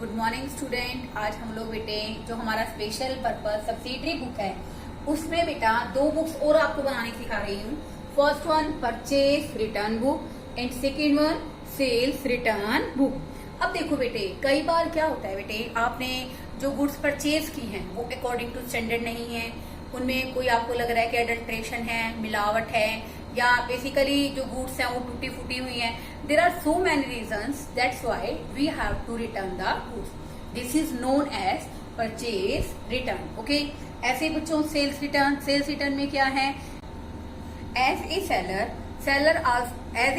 Good morning student. आज हम लोग बेटे जो हमारा स्पेशल पर्पस सब्सिडरी बुक है उसमें बेटा दो बुक्स और आपको बनाने सिखा रही हूँ। First one purchase return book and second one sales return book. अब देखो बेटे, कई बार क्या होता है बेटे, आपने जो गुड्स परचेज की हैं वो अकॉर्डिंग टू स्टैंडर्ड नहीं है, उनमें कोई आपको लग रहा है कि अडल्ट्रेशन है, मिलावट है, या बेसिकली जो गुड्स हैं वो टूटी फूटी हुई हैं। There are so many reasons, that's why we have to return the goods. This is known as purchase return. Okay, ऐसे बच्चों सेल्स रिटर्न में क्या है, एज ए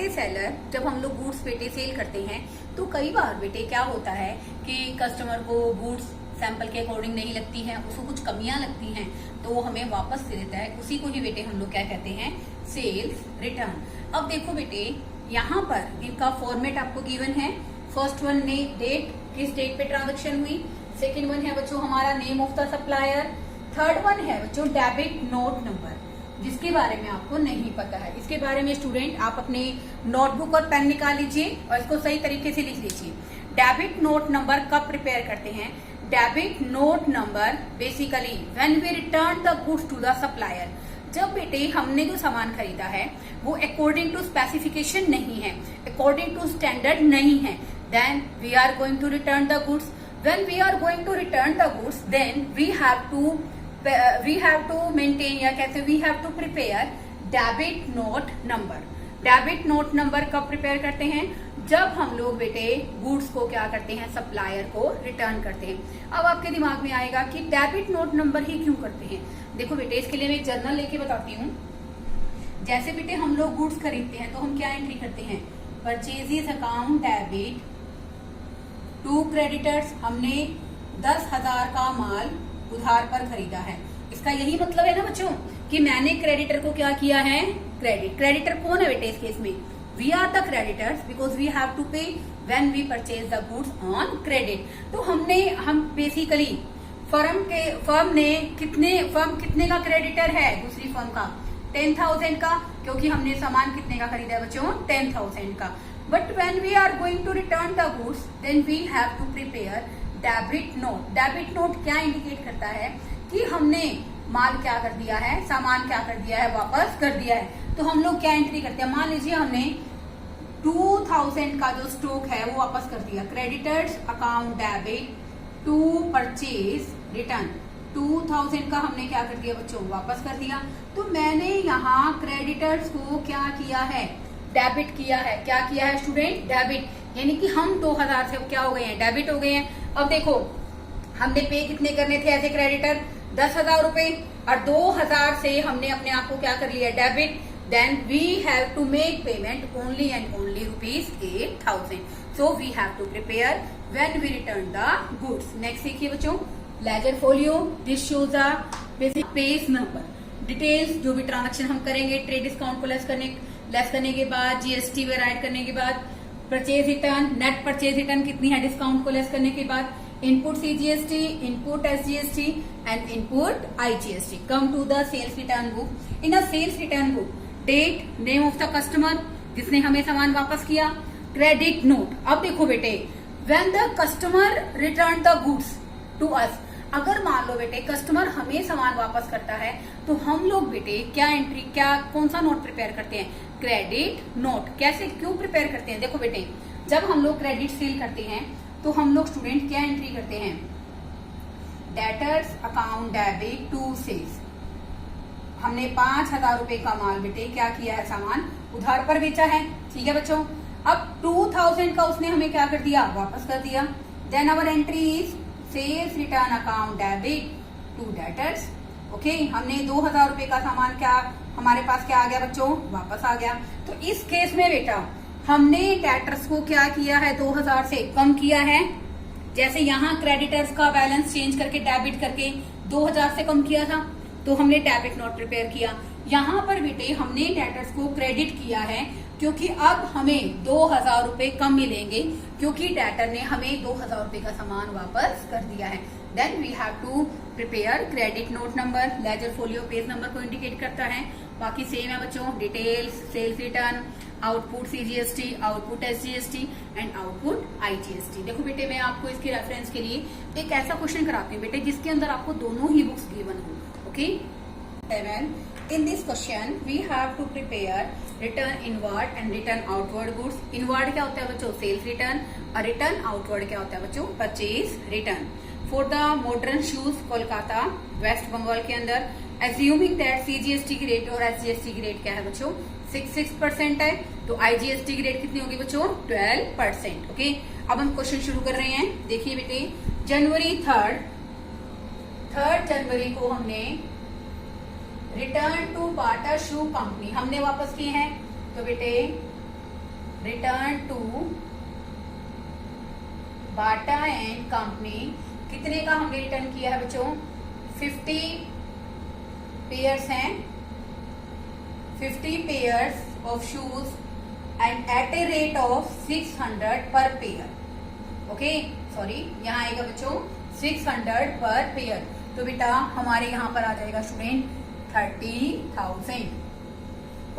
सेलर जब हम लोग गुड्स बेटे सेल करते हैं तो कई बार बेटे क्या होता है कि कस्टमर को गुड्स सैंपल के अकॉर्डिंग नहीं लगती हैं, उसको कुछ कमियां लगती हैं तो वो हमें वापस दे देता है। उसी को ही बेटे हम लोग क्या कहते हैं, सेल्स रिटर्न। अब देखो बेटे, यहाँ पर इनका फॉर्मेट आपको गिवन है। फर्स्ट वन ने डेट, किस डेट पे ट्रांजेक्शन हुई। सेकेंड वन है बच्चों हमारा name of the supplier. Third one है बच्चों डेबिट नोट नंबर, जिसके बारे में आपको नहीं पता है। इसके बारे में स्टूडेंट आप अपनी नोटबुक और पेन निकाल लीजिए और इसको सही तरीके से लिख लीजिए। डेबिट नोट नंबर कब प्रिपेयर करते हैं? Debit note number basically when we return the goods to the supplier. जब बेटे हमने जो सामान खरीदा है वो अकॉर्डिंग टू स्पेसिफिकेशन नहीं है, अकॉर्डिंग टू स्टैंडर्ड नहीं है, then we are going to return the goods. When we are going to return the goods then we have to maintain, या कैसे we have to prepare debit note number. Debit note number कब prepare करते हैं? जब हम लोग बेटे goods को क्या करते हैं, सप्लायर को रिटर्न करते हैं। अब आपके दिमाग में आएगा कि डेबिट नोट नंबर ही क्यों करते हैं। देखो बेटे, इसके लिए मैं एक जर्नल लेके बताती हूँ। जैसे बेटे हम लोग गुड्स खरीदते हैं तो हम क्या एंट्री करते हैं, purchases account debit to creditors. हमने 10,000 का माल उधार पर खरीदा है। इसका यही मतलब है ना बच्चों कि मैंने क्रेडिटर को क्या किया है, क्रेडिट। क्रेडिटर कौन है बेटे इस केस में? We are the creditors because we have to pay when we purchase the goods on credit. तो हम बेसिकली फर्म कितने का क्रेडिटर है दूसरी फर्म का? 10,000 का, क्योंकि हमने सामान कितने का खरीदा है बच्चों, 10,000 का। But when we are going to return the goods then we have to prepare debit note. Debit note क्या इंडिकेट करता है कि हमने माल क्या कर दिया है, सामान क्या कर दिया है, वापस कर दिया है। तो हम लोग क्या एंट्री करते हैं, मान लीजिए हमने 2,000 का जो स्टॉक है वो वापस कर दिया। Creditors account debit to purchase return. 2,000 का हमने क्या कर दिया बच्चों, वापस कर दिया। तो मैंने यहाँ क्रेडिटर्स को क्या किया है, डेबिट किया है। क्या किया है स्टूडेंट, डेबिट, यानी कि हम 2,000 से क्या हो गए हैं, डेबिट हो गए हैं। अब देखो हमने पे कितने करने थे एज ए क्रेडिटर, 10,000 रुपए, और 2,000 से हमने अपने आप को क्या कर लिया, debit. Then we have to make payment only and only ₹8,000। So we have to prepare when we return the goods. Next देखिए बच्चों, ledger folio. This shows the basic page number details. जो भी ट्रांजेक्शन हम करेंगे, trade discount को less करने के बाद, जीएसटी में राइट करने के बाद, purchase return, net purchase return कितनी है डिस्काउंट को लेस करने के बाद, input CGST, input SGST and input IGST. Come to the sales return book. In a sales return book, date, name of the customer जिसने हमें सामान वापस किया, क्रेडिट नोट। अब देखो बेटे, when the customer return the goods to us, अगर मान लो बेटे कस्टमर हमें सामान वापस करता है तो हम लोग बेटे कौन सा नोट प्रिपेयर करते हैं, क्रेडिट नोट। कैसे, क्यों प्रिपेयर करते हैं? देखो बेटे, जब हम लोग क्रेडिट सेल करते हैं तो हम लोग स्टूडेंट क्या एंट्री करते हैं, debtors account debit to sales. हमने 5,000 रुपए का माल बेटे क्या किया है, सामान उधार पर बेचा है, ठीक है बच्चों। अब 2,000 का उसने हमें क्या कर दिया, वापस कर दिया। Then our entry is sales return account debit to debtors. Okay, हमने 2,000 रुपए का सामान क्या हमारे पास क्या आ गया बच्चों, वापस आ गया। तो इस केस में बेटा हमने डेटर्स को क्या किया है, 2,000 से कम किया है। जैसे यहाँ क्रेडिटर्स का बैलेंस चेंज करके डेबिट करके 2,000 से कम किया था तो हमने डेबिट नोट प्रिपेयर किया। यहाँ पर बेटे हमने डेटर्स को क्रेडिट किया है क्योंकि अब हमें 2,000 रुपए कम मिलेंगे, क्योंकि डेटर ने हमें 2000 रुपए का सामान वापस कर दिया है। Then we have to prepare credit note number, ledger folio page number को इंडिकेट करता है। बाकी सेम है बच्चों, details, sales return, output CGST, output SGST and output IGST. देखो बेटे, मैं आपको इसके रेफरेंस के लिए एक ऐसा क्वेश्चन कराती हूँ बेटे जिसके अंदर आपको दोनों ही बुक्स गिवन हो। Okay 7. In this question we have to prepare return inward and return outward goods. Inward क्या होता है बच्चों? Sales return. और रिटर्न आउटवर्ड क्या होता है बच्चों? Purchase return. For the modern shoes Kolkata West Bengal के अंदर, एज्यूमिंग दैट सीजीएसटी की रेट और एसजीएसटी की रेट क्या है बच्चों? 6% है, तो आईजीएसटी की रेट कितनी होगी बच्चों? 12%। ओके, अब हम क्वेश्चन शुरू कर रहे हैं। देखिए बेटे, जनवरी 3 जनवरी को हमने return to Bata shoe company हमने वापस किए हैं। तो बेटे return to Bata and company कितने का हमने रिटर्न किया है बच्चों? 50 पेयर्स हैं, 50 pairs of shoes and at a rate of 600 per pair. Okay sorry, यहाँ आएगा बच्चों 600 पर पेयर। तो बेटा हमारे यहाँ पर आ जाएगा स्टूडेंट 30,000।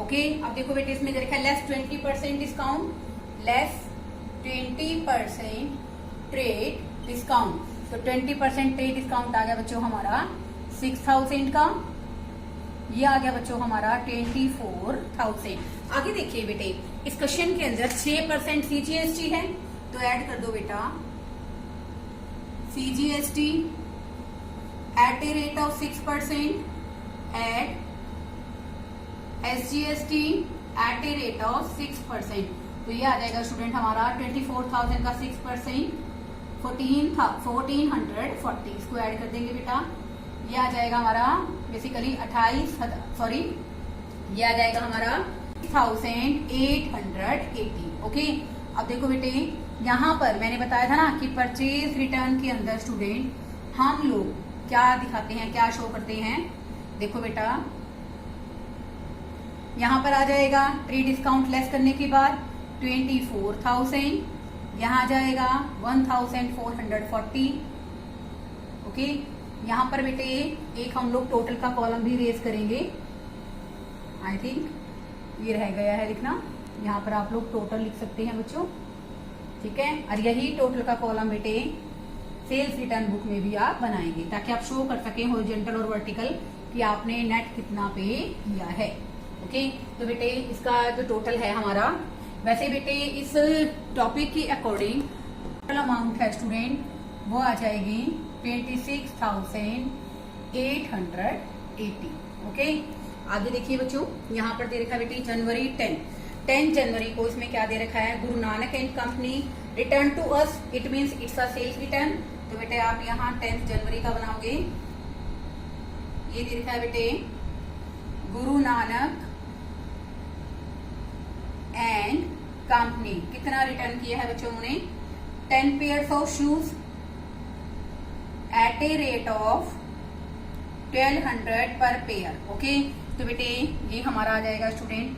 ओके, अब देखो बेटे इसमें लिखा है less 20% discount, less 20% trade discount. तो 20% ट्रेड डिस्काउंट आ गया बच्चों हमारा 6,000 का, ये आ गया बच्चों हमारा 24,000। आगे देखिए बेटे, इस क्वेश्चन के अंदर 6% सीजीएसटी है, तो ऐड कर दो बेटा CGST at a rate of 6%, add SGST at a rate of 6%। तो ये आ जाएगा स्टूडेंट हमारा 24,000 का 6%, 1440। इसको ऐड कर देंगे बेटा, ये आ जाएगा हमारा बेसिकली 28, ये आ जाएगा हमारा 1880। ओके, अब देखो बेटे यहाँ पर मैंने बताया था ना कि परचेज रिटर्न के अंदर स्टूडेंट हम लोग क्या दिखाते हैं, क्या शो करते हैं। देखो बेटा यहाँ पर आ जाएगा ट्रेड डिस्काउंट लेस करने के बाद 24,000, यहाँ आ जाएगा 1,440। ओके, यहाँ पर बेटे एक हम लोग टोटल का कॉलम भी रेज करेंगे। आई थिंक ये रह गया है लिखना, यहाँ पर आप लोग टोटल लिख सकते हैं बच्चों, ठीक है। और यही टोटल का कॉलम बेटे सेल्स रिटर्न बुक में भी आप बनाएंगे ताकि आप शो कर सकें हॉरिजॉन्टल और वर्टिकल कि आपने नेट कितना पे किया है। ओके, तो बेटे इसका जो टोटल है हमारा, वैसे बेटे इस टॉपिक के अकॉर्डिंग टोटल अमाउंट है स्टूडेंट वो आ जाएगी 26,880। ओके, आगे देखिए बच्चों, यहाँ पर दे रखा है बेटे जनवरी 10 जनवरी को इसमें क्या दे रखा है? Guru Nanak and company return to us, it means it's a sales return. तो बेटे आप यहाँ 10 जनवरी का बनाओगे। ये दे रखा है बेटे गुरु नानक एंड कंपनी कितना रिटर्न किया है बच्चों ने? 10 pairs of shoes at a rate of 1200 per pair. Okay, तो बेटे ये हमारा आ जाएगा स्टूडेंट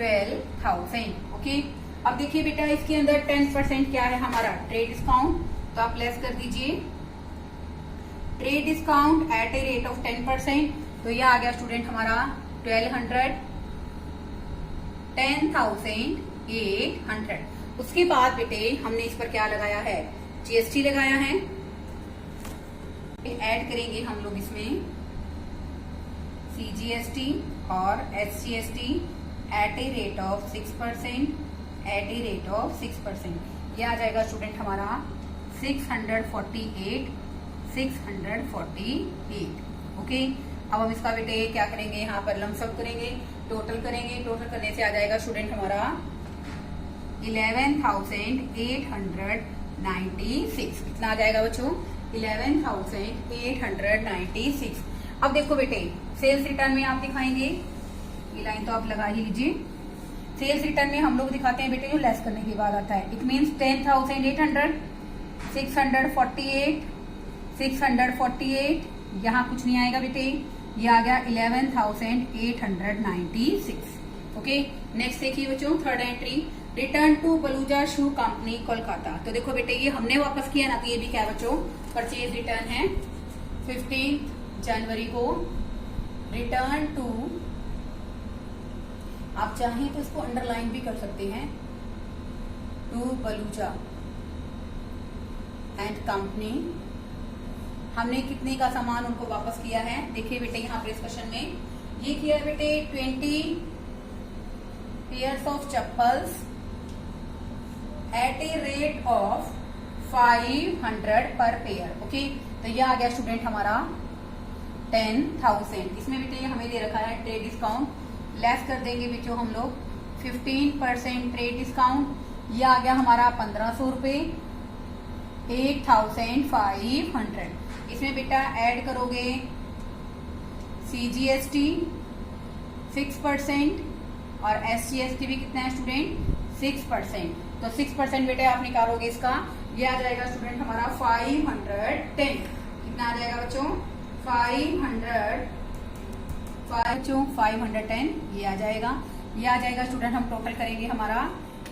12,000। ओके, अब देखिए बेटा इसके अंदर 10% क्या है हमारा? Trade discount. तो आप लेस कर दीजिए trade discount at a rate of 10%। तो ये आ गया स्टूडेंट हमारा 1200, 10,800। उसके बाद बेटे हमने इस पर क्या लगाया है? जीएसटी लगाया है। ऐड करेंगे हम लोग इसमें सीजीएसटी और SGST at a rate of 6%, at a rate of 6%। ये आ जाएगा स्टूडेंट हमारा 648। ओके, अब हम इसका बेटे क्या करेंगे? यहाँ पर लमसम करेंगे, टोटल करेंगे। टोटल करने से आ जाएगा स्टूडेंट हमारा 11,896। कितना आ जाएगा बच्चों? 11,896। अब देखो बेटे सेल्स रिटर्न में आप दिखाएंगे, ये लाइन तो आप लगा ही लीजिए। सेल्स रिटर्न में हम लोग दिखाते हैं बेटे जो लेस करने के बाद आता है। इट मीन्स 10,800, 648, यहाँ कुछ नहीं आएगा बेटे, ये आ गया 11,896। ओके, नेक्स्ट देखिए बच्चों third entry return to Baluja shoe company Kolkata. तो देखो बेटे ये हमने वापस किया ना, तो ये भी क्या है बच्चों, परचेज रिटर्न है 15 जनवरी को। रिटर्न टू, आप चाहें तो इसको अंडरलाइन भी कर सकते हैं, टू बलूजा एंड कंपनी। हमने कितने का सामान उनको वापस किया है, देखिए बेटे यहाँ पर इस क्वेश्चन में ये किया है बेटे 20 pairs of chappals at a rate of 500 per pair. Okay, तो ये आ गया स्टूडेंट हमारा 10,000। इसमें बेटे ये हमें दे रखा है ट्रेड डिस्काउंट, लेस कर देंगे बच्चों हम लोग 15% ट्रेड डिस्काउंट। ये आ गया हमारा 1500 रुपए, 8,500। इसमें बेटा ऐड करोगे CGST 6% और SGST भी कितना है स्टूडेंट, 6%। तो 6% बेटे आप निकालोगे इसका, ये आ जाएगा स्टूडेंट हमारा 510। कितना आ जाएगा बच्चों, 510 ये आ जाएगा। ये आ जाएगा स्टूडेंट, हम टोटल करेंगे हमारा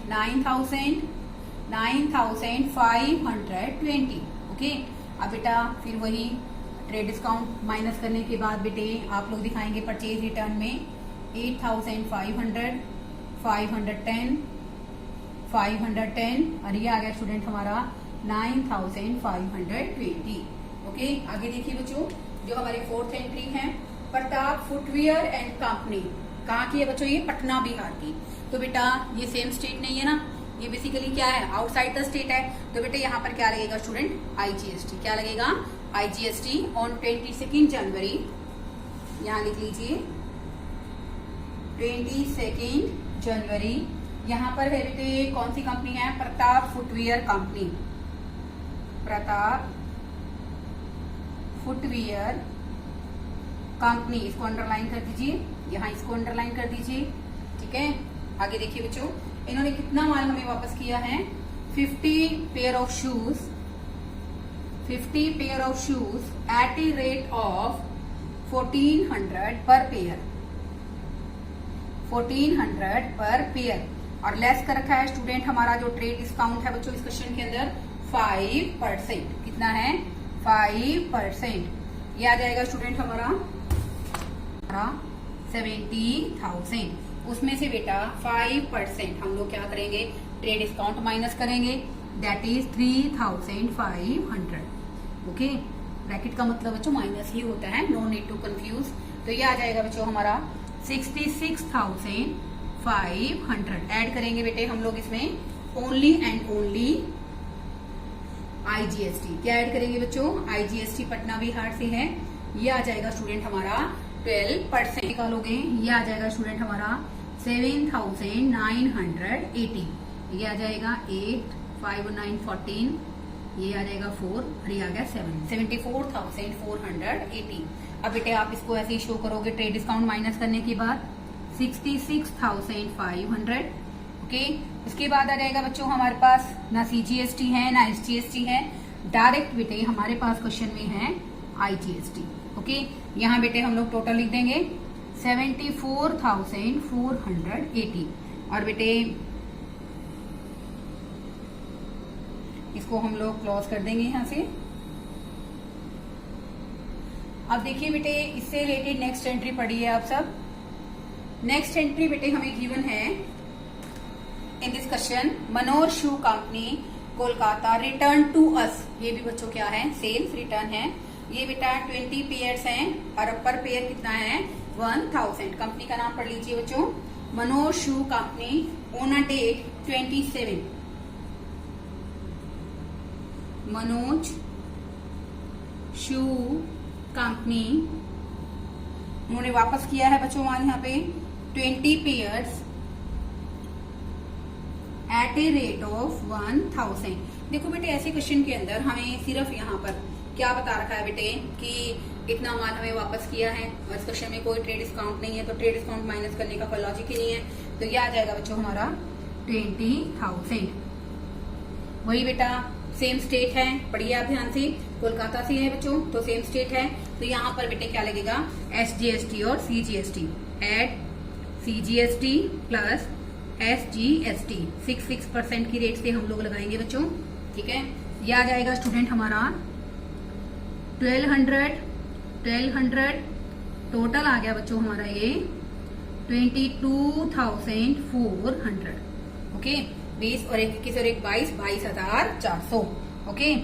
9,520। ओके, अब बेटा फिर वही ट्रेड डिस्काउंट माइनस करने के बाद बेटे आप लोग दिखाएंगे परचेज रिटर्न में 8,500, 510 और ये आ गया स्टूडेंट हमारा 9,520। ओके, आगे देखिए बच्चों, जो हमारी फोर्थ एंट्री है प्रताप फुटवियर एंड कंपनी। कहाँ की है बच्चों, ये पटना बिहार की। तो बेटा ये सेम स्टेट नहीं है ना, ये बेसिकली क्या है, आउटसाइड द स्टेट है। तो बेटे यहाँ पर क्या लगेगा स्टूडेंट, IGST। क्या लगेगा, IGST ऑन 22 जनवरी। यहाँ लिख लीजिए 22 जनवरी। यहाँ पर है बेटे कौन सी कंपनी है, Pratap footwear company. Pratap footwear company, इसको अंडरलाइन कर दीजिए, यहाँ इसको अंडरलाइन कर दीजिए। ठीक है, आगे देखिए बच्चों, इन्होंने कितना माल हमें वापस किया है, 50 pair of shoes, 50 pair of shoes at a rate of 1400 per pair, 1400 per pair. और लेस कर रखा है स्टूडेंट हमारा जो ट्रेड डिस्काउंट है बच्चों इस क्वेश्चन के अंदर 5%। कितना है, 5%। ये आ जाएगा स्टूडेंट हमारा 70,000। उसमें से बेटा 5% हम लोग क्या करेंगे, ट्रेड डिस्काउंट माइनस करेंगे, दैट इज 3,500। ओके, ब्रैकेट का मतलब बच्चों माइनस ही होता है, नो नीड टू कंफ्यूज। तो ये आ जाएगा बच्चों हमारा 66,500। ऐड करेंगे बेटे हम लोग इसमें ओनली एंड ओनली IGST। क्या ऐड करेंगे बच्चों, IGST पटना बिहार से है। ये आ जाएगा स्टूडेंट हमारा 12% निकालोगे, ये आ जाएगा स्टूडेंट हमारा 7,980। ये आ जाएगा 8, 5 और 9 14, ये आ जाएगा 4 और ये आ गया 7, 74,480। अब बेटे आप इसको ऐसे ही शो करोगे ट्रेड डिस्काउंट माइनस करने के बाद 66,500। ओके, उसके बाद आ जाएगा बच्चों हमारे पास ना CGST है ना SGST है, डायरेक्ट बेटे हमारे पास क्वेश्चन में है IGST। ओके, यहाँ बेटे हम लोग टोटल लिख देंगे 74,480। और बेटे इसको हम लोग क्लोज कर देंगे यहाँ से। अब देखिए बेटे इससे रिलेटेड नेक्स्ट एंट्री पढ़ी है आप सब। नेक्स्ट एंट्री बेटे हमें गिवन है in this question, Manohar shoe company Kolkata return to us. ये भी बच्चों क्या है, सेल्स रिटर्न है। ये बेटा 20 पेयर्स हैं और पर पेयर कितना है, 1000। कंपनी का नाम पढ़ लीजिए बच्चों, Manohar shoe company, on a date 27। Manoj shoe company, उन्होंने वापस किया है बच्चों मान यहाँ पे 20 pairs at a rate of 1000। देखो बेटे ऐसे क्वेश्चन के अंदर हमें सिर्फ यहाँ पर क्या बता रखा है बेटे कि इतना माल हमें वापस किया है और इस क्वेश्चन में कोई ट्रेड डिस्काउंट नहीं है, तो ट्रेड डिस्काउंट माइनस करने का कोई लॉजिक ही नहीं है। तो ये आ जाएगा बच्चों हमारा 20,000। वही बेटा सेम स्टेट है, पढ़िए आप ध्यान से, कोलकाता से है बच्चों, तो सेम स्टेट है। तो यहाँ पर बेटे क्या लगेगा, SGST और CGST। Add CGST plus SGST 6% की रेट से हम लोग लगाएंगे बच्चों, ठीक है। ये आ जाएगा स्टूडेंट हमारा 1200 टोटल आ गया बच्चों हमारा ये 22,400। ओके, 20 और 21 और 22, 22,400। ओके,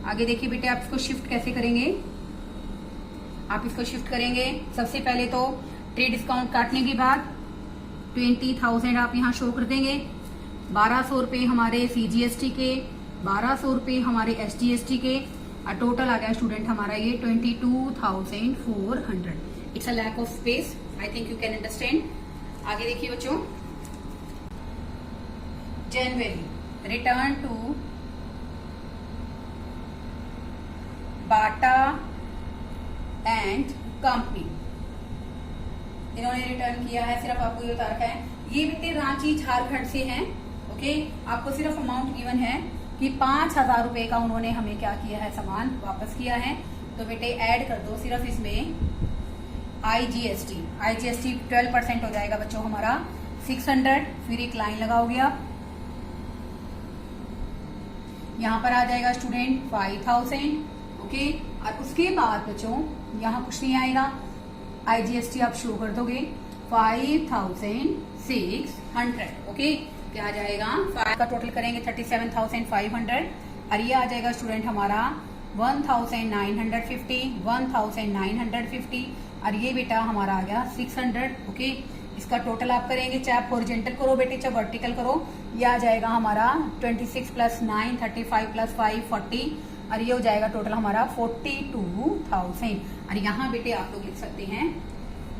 आगे देखिए बेटे, आप इसको शिफ्ट कैसे करेंगे। आप इसको शिफ्ट करेंगे सबसे पहले तो ट्रेड डिस्काउंट काटने के बाद 20,000 आप यहाँ शो कर देंगे। 1200 रुपए हमारे CGST के, 1200 रुपए हमारे SGST के, और टोटल आ गया स्टूडेंट हमारा ये 22,400। It's a lack of space, I think you can understand. आगे देखिए बच्चों, January return to Bata and company, इन्होंने रिटर्न किया है। सिर्फ आपको ये बता रखा है, ये बेटे रांची झारखंड से हैं। ओके, आपको सिर्फ अमाउंट गिवन है कि 5,000 रुपए का उन्होंने हमें क्या किया है, सामान वापस किया है। तो बेटे ऐड कर दो सिर्फ इसमें IGST 12% हो जाएगा बच्चों हमारा 600। फिर एक लाइन लगाओगे आप, यहाँ पर आ जाएगा स्टूडेंट 5,000। ओके, और उसके बाद बच्चों यहाँ कुछ नहीं आएगा, IGST आप शो कर दोगे 5,600। ओके, क्या आ जाएगा, 5 का टोटल करेंगे 37,500, और ये आ जाएगा स्टूडेंट हमारा 1,950, और ये बेटा हमारा आ गया 600। ओके, इसका टोटल आप करेंगे, चाहे आप हॉरिजॉन्टल करो बेटे चाहे वर्टिकल करो, ये आ जाएगा हमारा 26 + 9 35 + 5 40, और ये हो जाएगा टोटल हमारा 42,000। और यहाँ बेटे आप लोग लिख सकते हैं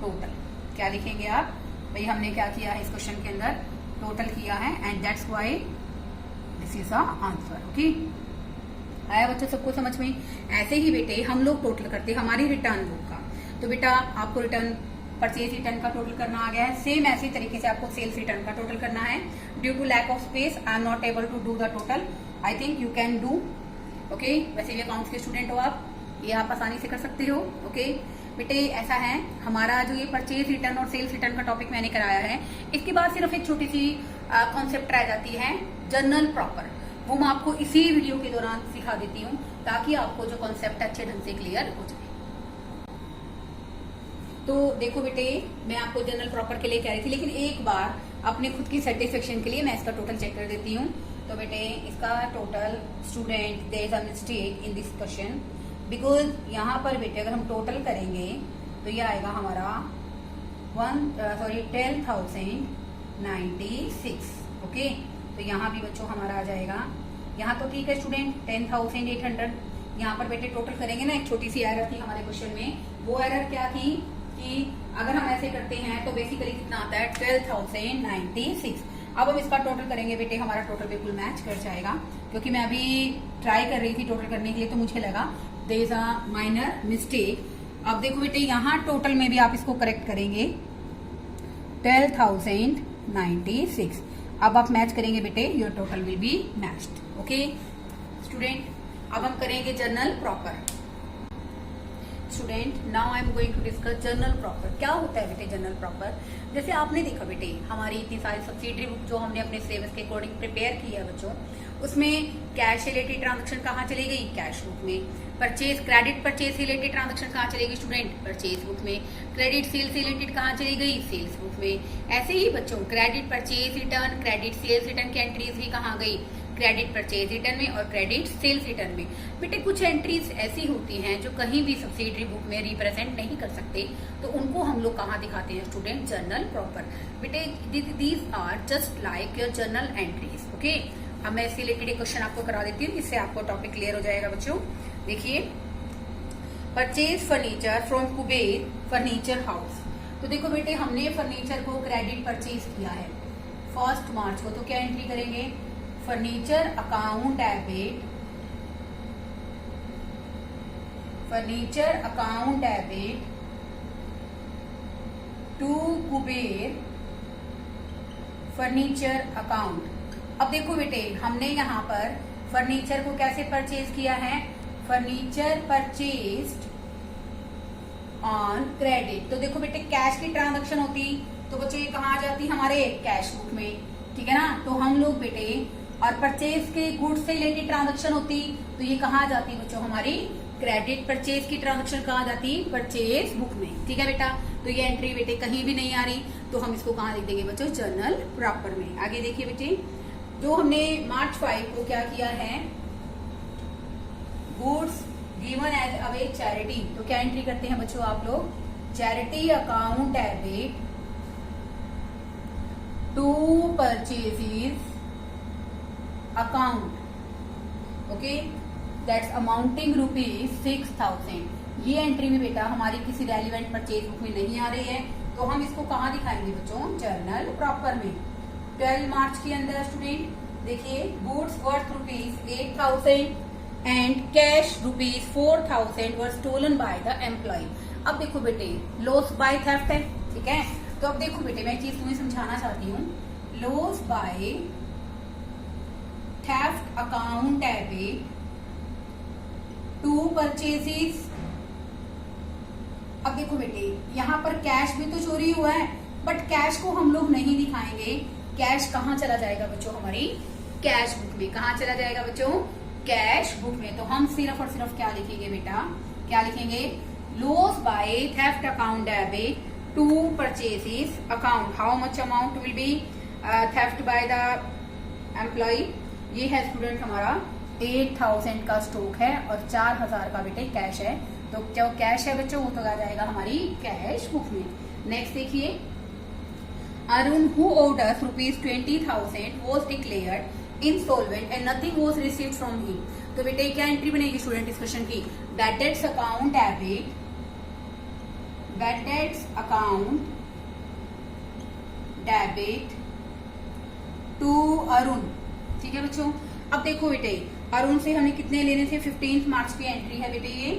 टोटल, क्या लिखेंगे आप, भाई हमने क्या किया है इस क्वेश्चन के अंदर, टोटल किया है, and that's why this is the answer. Okay, आया बच्चों सबको समझ में। ऐसे ही बेटे हम लोग टोटल करते हैं हमारी रिटर्न बुक का। तो बेटा आपको रिटर्न परचेज रिटर्न का टोटल करना आ गया है, सेम ऐसे तरीके से आपको सेल्स रिटर्न का टोटल करना है। Due to lack of space I am not able to do the total, I think you can do. Okay, वैसे भी अकाउंट्स के स्टूडेंट हो आप, ये आप आसानी से कर सकते हो। ओके बेटे, ऐसा है हमारा जो ये परचेज रिटर्न और सेल्स रिटर्न का टॉपिक मैंने कराया है, इसके बाद सिर्फ एक छोटी सी कॉन्सेप्ट रह जाती है जर्नल प्रॉपर, वो मैं आपको इसी वीडियो के दौरान सिखा देती हूँ ताकि आपको जो कॉन्सेप्ट अच्छे ढंग से क्लियर हो जाए। तो देखो बेटे, मैं आपको जर्नल प्रॉपर के लिए कह रही थी, लेकिन एक बार अपने खुद की सेटिस्फेक्शन के लिए मैं इसका टोटल चेक कर देती हूँ। तो बेटे इसका total student, there is a mistake in this question, because यहाँ पर बेटे अगर हम टोटल करेंगे तो ये आएगा हमारा 10,096। ओके, तो यहाँ भी बच्चों हमारा आ जाएगा, यहाँ तो ठीक है स्टूडेंट 10,800। यहाँ पर बेटे टोटल करेंगे ना, एक छोटी सी एरर थी हमारे क्वेश्चन में। वो एरर क्या थी कि अगर हम ऐसे करते हैं तो बेसिकली कितना आता है 12,096। अब हम इसका टोटल करेंगे बेटे, हमारा टोटल बिल्कुल मैच कर जाएगा, क्योंकि मैं अभी ट्राई कर रही थी टोटल करने के लिए, तो मुझे लगा there is a minor mistake. अब देखो बेटे, यहाँ टोटल में भी आप इसको करेक्ट करेंगे 12,096। अब आप मैच करेंगे बेटे, your total will be matched. Okay student, अब हम करेंगे journal proper. Student, now I am going to discuss journal proper. क्या होता है बेटे जर्नल प्रॉपर? जैसे आपने देखा बेटे, हमारी इतनी सारी सब्सिडरी बुक जो हमने अपने सिलेबस के अकॉर्डिंग प्रिपेयर की है बच्चों, उसमें कैश रिलेटेड ट्रांजेक्शन कहाँ चली गई? कैश बुक में। Purchase, credit purchase related transaction कहाँ चलेगी स्टूडेंट? परचेज बुक में। क्रेडिट सेल्स रिलेटेड कहाँ चली गई? सेल्स बुक में। ऐसे ही बच्चों credit purchase return, credit sales return की एंट्रीज भी कहाँ गई? क्रेडिट परचेज रिटर्न में और क्रेडिट सेल्स रिटर्न में। बेटे कुछ एंट्रीज ऐसी होती हैं जो कहीं भी सब्सिडरी बुक में रिप्रेजेंट नहीं कर सकते, तो उनको हम लोग कहाँ दिखाते हैं स्टूडेंट? Journal proper. बेटे these are just like your journal entries. Okay, अब मैं इससे रिलेटेड क्वेश्चन आपको करा देती हूँ, इससे आपको टॉपिक क्लियर हो जाएगा बच्चों। देखिए, purchase furniture from Kuber furniture house. तो देखो बेटे, हमने फर्नीचर को क्रेडिट परचेज किया है 1 मार्च को, तो क्या एंट्री करेंगे? Furniture account debit, furniture account debit to Kuber furniture account. अब देखो बेटे, हमने यहाँ पर फर्नीचर को कैसे परचेज किया है? Furniture purchased on credit. तो देखो बेटे, कैश की ट्रांजैक्शन होती तो बच्चों ये कहाँ आ जाती है, हमारे कैश बुक में, ठीक है ना। तो हम लोग बेटे और परचेज के गुड्स से रिलेटेड ट्रांजेक्शन होती तो ये कहाँ आ जाती बच्चों, हमारी क्रेडिट परचेज की ट्रांजेक्शन कहाँ आ जाती, परचेज बुक में, ठीक है बेटा। तो ये एंट्री बेटे कहीं भी नहीं आ रही, तो हम इसको कहाँ लिख देंगे बच्चों, जर्नल प्रॉपर में। आगे देखिए बेटे, जो हमने मार्च 5 को क्या किया है, goods given as away charity, तो क्या एंट्री करते हैं बच्चों आप लोग, charity account debit to purchases account, okay, that's amounting ₹6,000। ये एंट्री भी बेटा हमारी किसी रेलिवेंट परचेज बुक में नहीं आ रही है, तो हम इसको कहाँ दिखाएंगे बच्चों, जर्नल प्रॉपर में। 12 मार्च के अंदर स्टूडेंट देखिए, goods worth ₹8,000 and cash ₹4,000 were stolen by the employ. अब देखो बेटे, लॉस बाय थेफ्ट है, ठीक है। तो अब देखो बेटे, मैं एक चीज तुम्हें समझाना चाहती हूँ, loss by theft account debit to purchases. अब देखो बेटे, यहाँ पर कैश भी तो चोरी हुआ है, बट कैश को हम लोग नहीं दिखाएंगे। कैश कहाँ चला जाएगा बच्चों, हमारी कैश बुक में। कहाँ चला जाएगा बच्चों, कैश बुक में। तो हम सिर्फ और सिर्फ क्या लिखेंगे बेटा, क्या लिखेंगे, loss by theft account debit to purchases account. How much amount will be theft by the employ. ये है स्टूडेंट हमारा 8,000 का स्टॉक है और 4,000 का बेटे कैश है। तो जो कैश है बच्चों वो तो आ जाएगा हमारी कैश बुक में। नेक्स्ट देखिए, Arun who owed us ₹20,000 was declared insolvent and nothing was received from him. तो बेटे क्या एंट्री बनेगी स्टूडेंट इस क्वेश्चन की, bad debts account debit, bad debts account debit to Arun, ठीक है बच्चों। अब देखो बेटे, अरुण से हमने कितने लेने थे, 15 मार्च की एंट्री है बेटे, ये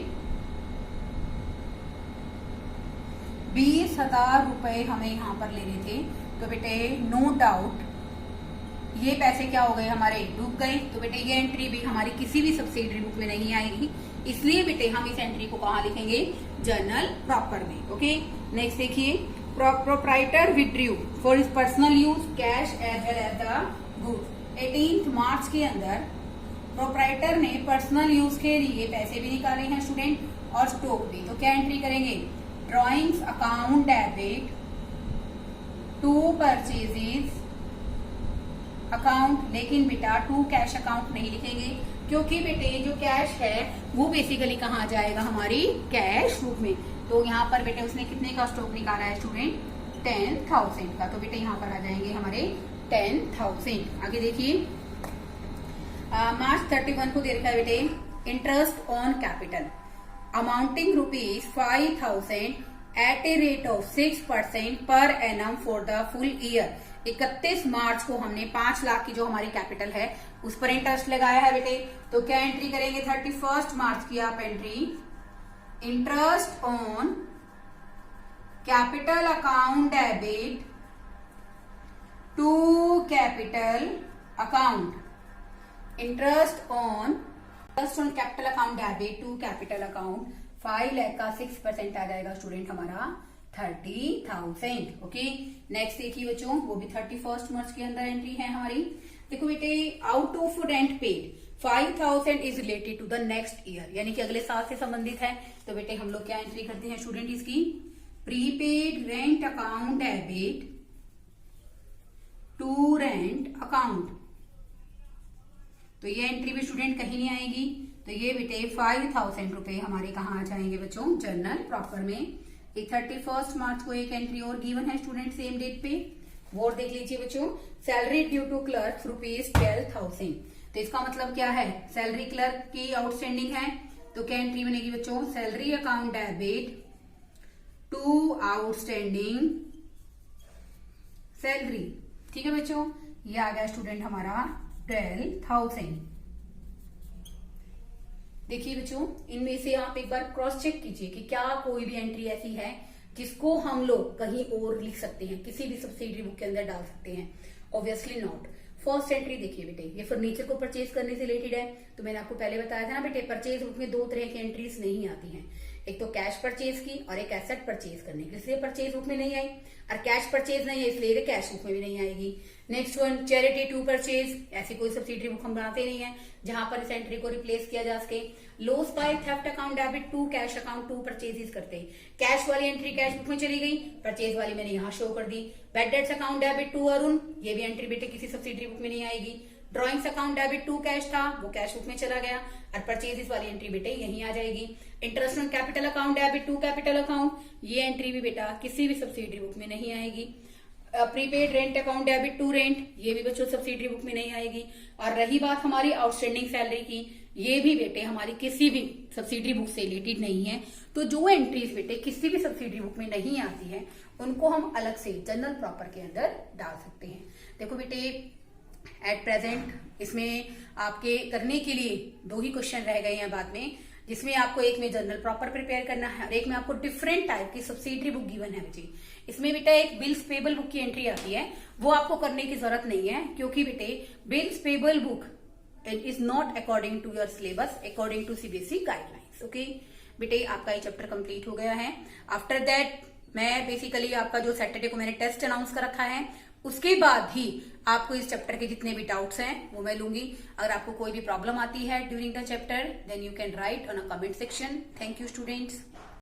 20,000 रुपए हमें यहाँ पर लेने थे। तो बेटे नो डाउट ये पैसे क्या हो गए, हमारे डूब गए। तो बेटे ये एंट्री भी हमारी किसी भी सब्सिडरी बुक में नहीं आएगी, इसलिए बेटे हम इस एंट्री को कहाँ लिखेंगे, जर्नल प्रॉपर में। ओके, नेक्स्ट देखिए, proprietor withdrew for his personal use cash as well as the goods. 18 March के अंदर प्रोप्राइटर ने पर्सनल यूज के लिए पैसे भी निकाले हैं स्टूडेंट और स्टॉक भी। तो क्या एंट्री करेंगे, drawings account debit to purchases account. लेकिन बेटा टू कैश अकाउंट नहीं लिखेंगे, क्योंकि बेटे जो कैश है वो बेसिकली कहाँ जाएगा, हमारी कैश बुक में। तो यहाँ पर बेटे उसने कितने का स्टॉक निकाला है स्टूडेंट, 10,000 का। तो बेटे यहाँ पर आ जाएंगे हमारे 10,000। आगे देखिए, मार्च 31 को दे रखा है बेटे, interest on capital amounting ₹5,000 at a rate of 6% per annum for the full year. 31 March को हमने 5 लाख की जो हमारी कैपिटल है उस पर इंटरेस्ट लगाया है बेटे। तो क्या एंट्री करेंगे, 31 मार्च की आप entry, interest on capital account debit to capital account, interest on capital account debit to capital account. 5 lakh का 6% आ जाएगा स्टूडेंट हमारा 30,000। ओके, नेक्स्ट देखिए बच्चों, वो भी 31 मार्च के अंदर एंट्री है हमारी। देखो बेटे, out of rent paid 5,000 is related to the next year, यानी कि अगले साल से संबंधित है। तो बेटे हम लोग क्या एंट्री करते हैं स्टूडेंट इसकी, prepaid rent account debit to rent account. तो ये एंट्री भी स्टूडेंट कहीं नहीं आएगी। तो ये बेटे 5,000 रुपए हमारे कहाँ आ जाएंगे बच्चों, जर्नल प्रॉपर में। एक 31 मार्च को एक एंट्री और गिवन है स्टूडेंट सेम डेट पे, वो देख लीजिए बच्चों, सैलरी ड्यू टू क्लर्क ₹12,000। तो इसका मतलब क्या है, सैलरी क्लर्क की आउटस्टैंडिंग है। तो क्या एंट्री बनेगी बच्चों, salary account debit to outstanding salary, ठीक है बच्चों। ये आ गया स्टूडेंट हमारा 12,000। देखिए बच्चों, इनमें से आप एक बार क्रॉस चेक कीजिए कि क्या कोई भी एंट्री ऐसी है जिसको हम लोग कहीं और लिख सकते हैं, किसी भी सब्सिडरी बुक के अंदर डाल सकते हैं। Obviously not. फर्स्ट एंट्री देखिए बेटे, ये फर्नीचर को परचेज करने से रिलेटेड है, तो मैंने आपको पहले बताया था ना बेटे, परचेज बुक में दो तरह की एंट्रीज नहीं आती हैं, एक तो कैश परचेज की और एक एसेट परचेज करने की, इसलिए परचेज बुक में नहीं आई, और कैश परचेज नहीं है इसलिए कैश बुक में भी नहीं आएगी। Next one, charity to purchase, ऐसी कोई सब्सिडरी बुक हम बनाते नहीं है जहां पर इस एंट्री को रिप्लेस किया जा सके। Loss by theft account debit to cash account to purchases करते हैं, कैश वाली एंट्री कैश बुक में चली गई, परचेज वाली मैंने यहाँ शो कर दी। Bad debts account debit to Arun, ये भी एंट्री बेटे किसी सब्सिडरी बुक में नहीं आएगी। Drawings account debit to cash था, वो कैश बुक में चला गया, और परचेजेस वाली एंट्री बेटे यहीं आ जाएगी। Interest on capital account debit to capital account, ये एंट्री भी बेटा किसी भी सब्सिडरी बुक में नहीं आएगी। Prepaid rent account debit to rent, ये भी बच्चों सब्सिडरी बुक में नहीं आएगी। और रही बात हमारी आउटस्टैंडिंग सैलरी की, ये भी बेटे हमारी किसी भी सब्सिडरी बुक से रिलेटेड नहीं है। तो जो एंट्रीज बेटे किसी भी सब्सिडरी बुक में नहीं आती है उनको हम अलग से जनरल प्रॉपर के अंदर डाल सकते हैं। देखो बेटे, एट प्रेजेंट इसमें आपके करने के लिए दो ही क्वेश्चन रह गए हैं बाद में, जिसमें आपको एक में जनरल प्रॉपर प्रिपेयर करना है और एक में आपको डिफरेंट टाइप की सब्सिडरी बुक गिवन है बेटे। इसमें बेटा एक बिल्स पेबल बुक की एंट्री आती है, वो आपको करने की जरूरत नहीं है, क्योंकि बेटे bills payable book is not according to your syllabus, according to CBSE guidelines. Okay बेटे, आपका ये चैप्टर कंप्लीट हो गया है। आफ्टर दैट मैं बेसिकली आपका जो सैटरडे को मैंने टेस्ट अनाउंस कर रखा है, उसके बाद ही आपको इस चैप्टर के जितने भी डाउट्स हैं वो मैं लूंगी। अगर आपको कोई भी प्रॉब्लम आती है during the chapter, then you can write on a comment section. Thank you students.